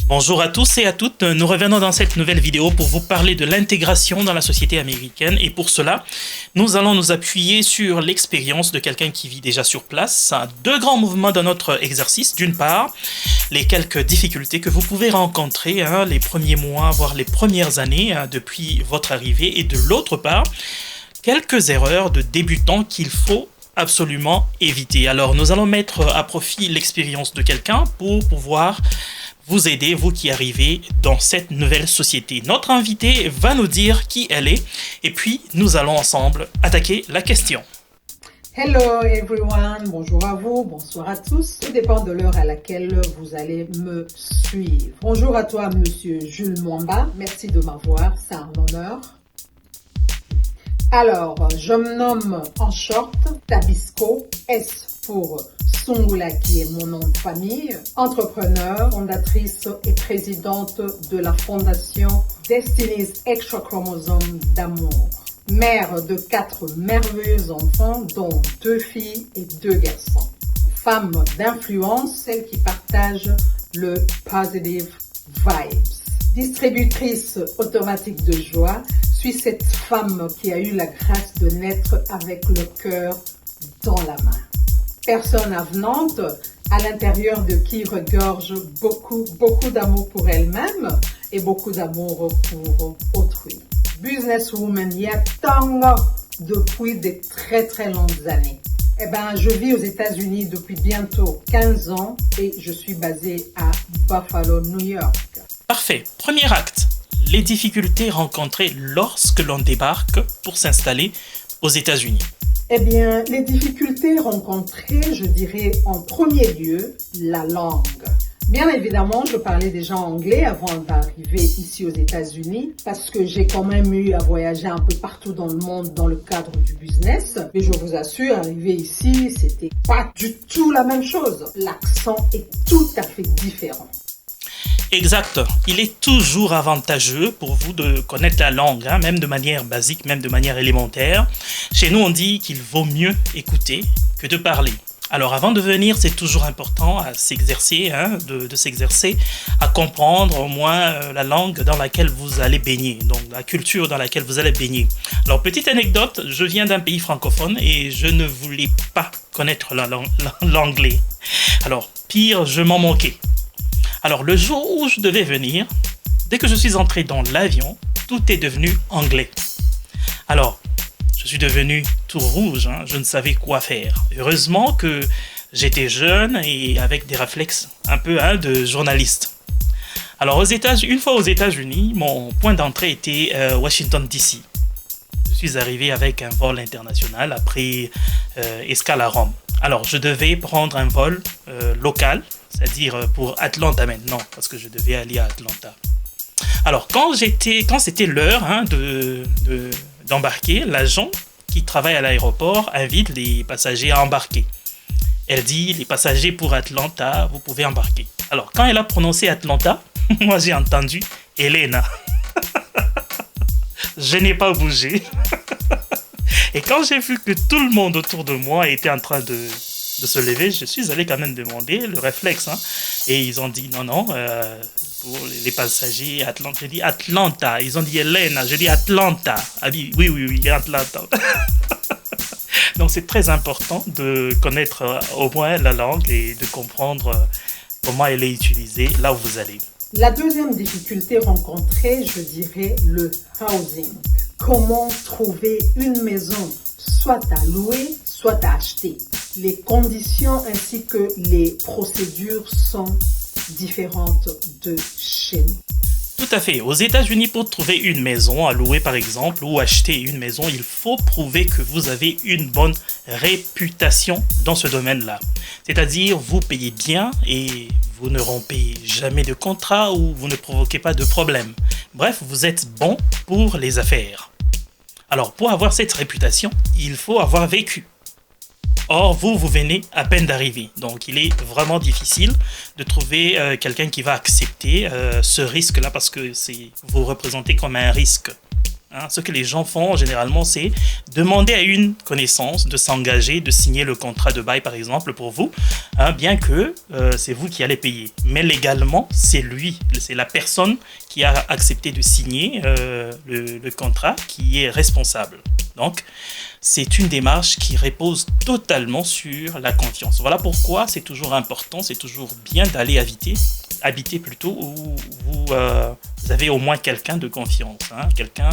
Bonjour à tous et à toutes, nous revenons dans cette nouvelle vidéo pour vous parler de l'intégration dans la société américaine et pour cela, nous allons nous appuyer sur l'expérience de quelqu'un qui vit déjà sur place. Deux grands mouvements dans notre exercice. D'une part, les quelques difficultés que vous pouvez rencontrer les premiers mois, voire les premières années depuis votre arrivée et de l'autre part, quelques erreurs de débutants qu'il faut absolument éviter. Alors, nous allons mettre à profit l'expérience de quelqu'un pour pouvoir vous aider, vous qui arrivez dans cette nouvelle société. Notre invitée va nous dire qui elle est et puis nous allons ensemble attaquer la question. Hello everyone, bonjour à vous, bonsoir à tous. Tout dépend de l'heure à laquelle vous allez me suivre. Bonjour à toi, monsieur Jules Mwamba. Merci de m'avoir, c'est un honneur. Alors, je me nomme en short Tabisco, S pour Sungula qui est mon nom de famille, entrepreneur, fondatrice et présidente de la fondation Destiny's Extra Chromosome d'amour. Mère de 4 merveilleux enfants, dont 2 filles et 2 garçons. Femme d'influence, celle qui partage le positive vibes. Distributrice automatique de joie, suis cette femme qui a eu la grâce de naître avec le cœur dans la main. Personne avenante, à l'intérieur de qui regorge beaucoup d'amour pour elle-même et beaucoup d'amour pour autrui. Businesswoman Yatang depuis de très longues années. Je vis aux États-Unis depuis bientôt 15 ans et je suis basée à Buffalo, New York. Parfait. Premier acte. Les difficultés rencontrées lorsque l'on débarque pour s'installer aux États-Unis. Les difficultés rencontrées, je dirais en premier lieu, la langue. Bien évidemment, je parlais déjà anglais avant d'arriver ici aux États-Unis parce que j'ai quand même eu à voyager un peu partout dans le monde dans le cadre du business. Mais je vous assure, arriver ici, c'était pas du tout la même chose. L'accent est tout à fait différent. Exact. Il est toujours avantageux pour vous de connaître la langue, même de manière basique, même de manière élémentaire. Chez nous, on dit qu'il vaut mieux écouter que de parler. Alors, avant de venir, c'est toujours important à s'exercer, de s'exercer à comprendre au moins la langue dans laquelle vous allez baigner, donc la culture dans laquelle vous allez baigner. Alors, petite anecdote, je viens d'un pays francophone et je ne voulais pas connaître l'anglais. Alors, pire, je m'en moquais. Alors, le jour où je devais venir, dès que je suis entré dans l'avion, tout est devenu anglais. Alors, je suis devenu tout rouge, je ne savais quoi faire. Heureusement que j'étais jeune et avec des réflexes un peu de journaliste. Alors, une fois aux États-Unis, mon point d'entrée était Washington DC. Je suis arrivé avec un vol international après escale à Rome. Alors, je devais prendre un vol local, c'est-à-dire pour Atlanta maintenant, parce que je devais aller à Atlanta. Alors, quand c'était l'heure d'embarquer, l'agent qui travaille à l'aéroport invite les passagers à embarquer. Elle dit, les passagers pour Atlanta, vous pouvez embarquer. Alors, quand elle a prononcé Atlanta, moi j'ai entendu Helena. Je n'ai pas bougé. Et quand j'ai vu que tout le monde autour de moi était en train de se lever, je suis allé quand même demander le réflexe. Et ils ont dit non, pour les passagers Atlanta. J'ai dit Atlanta. Ils ont dit Helena. J'ai dit Atlanta. Ah oui, Atlanta. Donc c'est très important de connaître au moins la langue et de comprendre comment elle est utilisée là où vous allez. La deuxième difficulté rencontrée, je dirais le housing. Comment trouver une maison, soit à louer, soit à acheter. Les conditions ainsi que les procédures sont différentes de chez nous. Tout à fait. Aux États-Unis, pour trouver une maison à louer par exemple ou acheter une maison, il faut prouver que vous avez une bonne réputation dans ce domaine-là. C'est-à-dire, vous payez bien et vous ne rompez jamais de contrat ou vous ne provoquez pas de problème. Bref, vous êtes bon pour les affaires. Alors, pour avoir cette réputation, il faut avoir vécu. Or, vous venez à peine d'arriver. Donc, il est vraiment difficile de trouver quelqu'un qui va accepter ce risque-là parce que vous représentez comme un risque. Hein. Ce que les gens font généralement, c'est demander à une connaissance de s'engager, de signer le contrat de bail par exemple pour vous, hein, bien que c'est vous qui allez payer. Mais légalement, c'est la personne qui a accepté de signer le contrat qui est responsable. Donc, c'est une démarche qui repose totalement sur la confiance. Voilà pourquoi c'est toujours important, c'est toujours bien d'aller habiter plutôt où vous avez au moins quelqu'un de confiance, hein, quelqu'un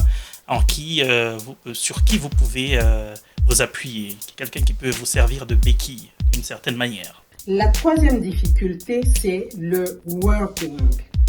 sur qui vous pouvez vous appuyer, quelqu'un qui peut vous servir de béquille d'une certaine manière. La troisième difficulté, c'est le working.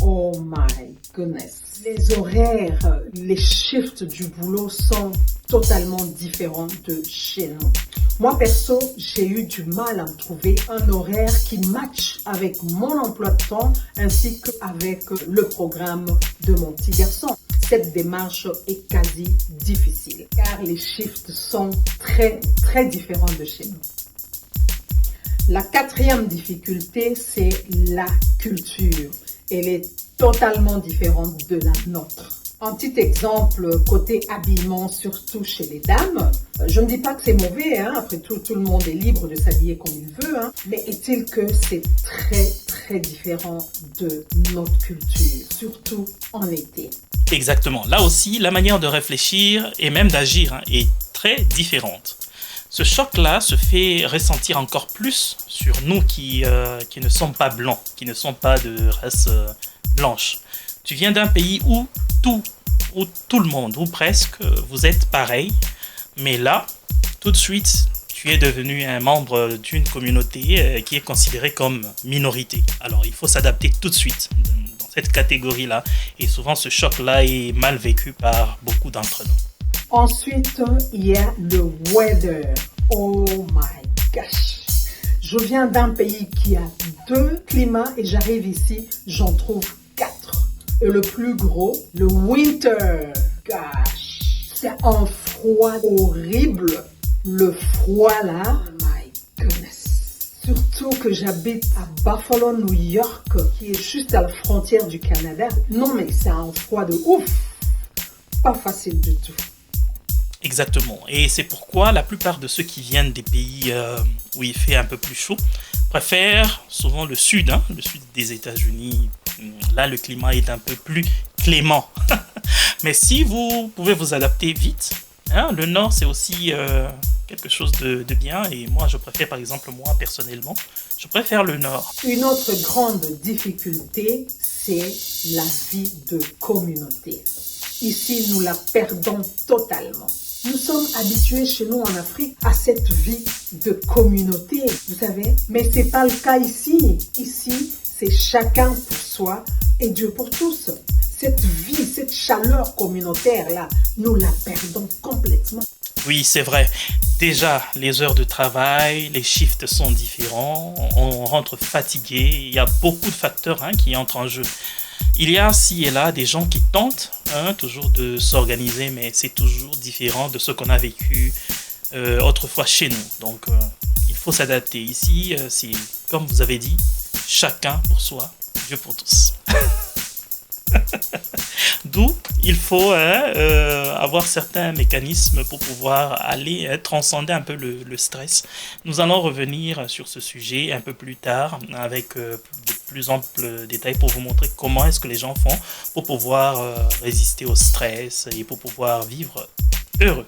Oh my goodness. Les horaires, les shifts du boulot sont totalement différents de chez nous. Moi, perso, j'ai eu du mal à me trouver un horaire qui matche avec mon emploi de temps ainsi qu'avec le programme de mon petit garçon. Cette démarche est quasi difficile car les shifts sont très, très différents de chez nous. La quatrième difficulté, c'est la culture. Elle est totalement différente de la nôtre. Un petit exemple côté habillement, surtout chez les dames. Je ne dis pas que c'est mauvais, hein. Après tout le monde est libre de s'habiller comme il veut, hein. Mais est-il que c'est très, très différent de notre culture, surtout en été. Exactement. Là aussi, la manière de réfléchir et même d'agir, hein, est très différente. Ce choc-là se fait ressentir encore plus sur nous qui ne sommes pas blancs, qui ne sommes pas de race blanche. Tu viens d'un pays où tout le monde, ou presque, vous êtes pareil, mais là, tout de suite, tu es devenu un membre d'une communauté qui est considérée comme minorité. Alors, il faut s'adapter tout de suite dans cette catégorie-là, et souvent ce choc-là est mal vécu par beaucoup d'entre nous. Ensuite, il y a le weather. Oh my gosh. Je viens d'un pays qui a 2 climats et j'arrive ici, j'en trouve 4. Et le plus gros, le winter. Gosh. C'est un froid horrible. Le froid là. Oh my goodness. Surtout que j'habite à Buffalo, New York, qui est juste à la frontière du Canada. Non mais c'est un froid de ouf. Pas facile du tout. Exactement. Et c'est pourquoi la plupart de ceux qui viennent des pays où il fait un peu plus chaud préfèrent souvent le sud, hein, le sud des États-Unis. Là, le climat est un peu plus clément. Mais si vous pouvez vous adapter vite, hein, le nord, c'est aussi quelque chose de bien. Et moi, je préfère, par exemple, moi, personnellement, je préfère le nord. Une autre grande difficulté, c'est la vie de communauté. Ici, nous la perdons totalement. Nous sommes habitués chez nous en Afrique à cette vie de communauté, vous savez. Mais c'est pas le cas ici. Ici, c'est chacun pour soi et Dieu pour tous. Cette vie, cette chaleur communautaire-là, nous la perdons complètement. Oui, c'est vrai. Déjà, les heures de travail, les shifts sont différents. On rentre fatigué. Il y a beaucoup de facteurs, hein, qui entrent en jeu. Il y a ci et là des gens qui tentent, hein, toujours de s'organiser, mais c'est toujours différent de ce qu'on a vécu autrefois chez nous. Donc, il faut s'adapter. Ici, c'est comme vous avez dit, chacun pour soi, Dieu pour tous. D'où il faut avoir certains mécanismes pour pouvoir aller transcender un peu le stress. Nous allons revenir sur ce sujet un peu plus tard avec de plus amples détails pour vous montrer comment est-ce que les gens font pour pouvoir résister au stress et pour pouvoir vivre heureux.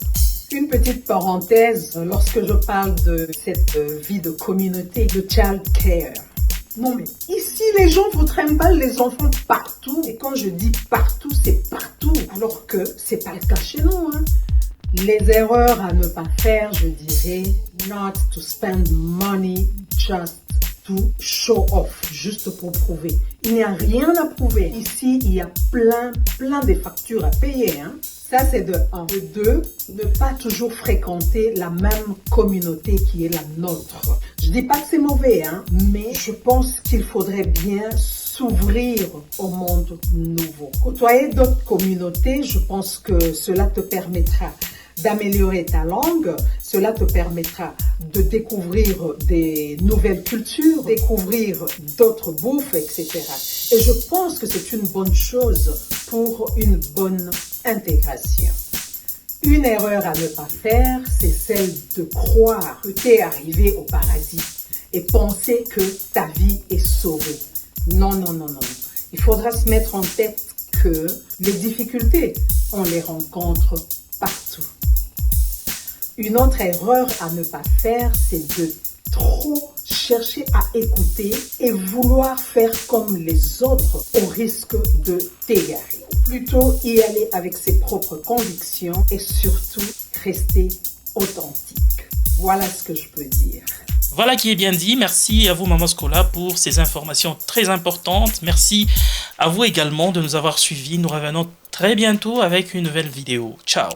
Une petite parenthèse, lorsque je parle de cette vie de communauté, de child care. Non mais ici les gens vous trimballent les enfants partout. Et quand je dis partout, c'est partout. Alors que c'est pas le cas chez nous, hein. Les erreurs à ne pas faire, je dirais, not to spend money just to show off, juste pour prouver. Il n'y a rien à prouver. Ici, il y a plein de factures à payer, hein. Ça, c'est de 1. De 2, ne pas toujours fréquenter la même communauté qui est la nôtre. Je dis pas que c'est mauvais, hein, mais je pense qu'il faudrait bien s'ouvrir au monde nouveau. Côtoyer d'autres communautés, je pense que cela te permettra d'améliorer ta langue, cela te permettra de découvrir des nouvelles cultures, découvrir d'autres bouffes, etc. Et je pense que c'est une bonne chose pour une bonne intégration. Une erreur à ne pas faire, c'est celle de croire que tu es arrivé au paradis et penser que ta vie est sauvée. Non, non, non, non. Il faudra se mettre en tête que les difficultés, on les rencontre partout. Une autre erreur à ne pas faire, c'est de trop chercher à écouter et vouloir faire comme les autres au risque de t'égarer. Plutôt y aller avec ses propres convictions et surtout rester authentique. Voilà ce que je peux dire. Voilà qui est bien dit. Merci à vous, Maman Scola, pour ces informations très importantes. Merci à vous également de nous avoir suivis. Nous revenons très bientôt avec une nouvelle vidéo. Ciao.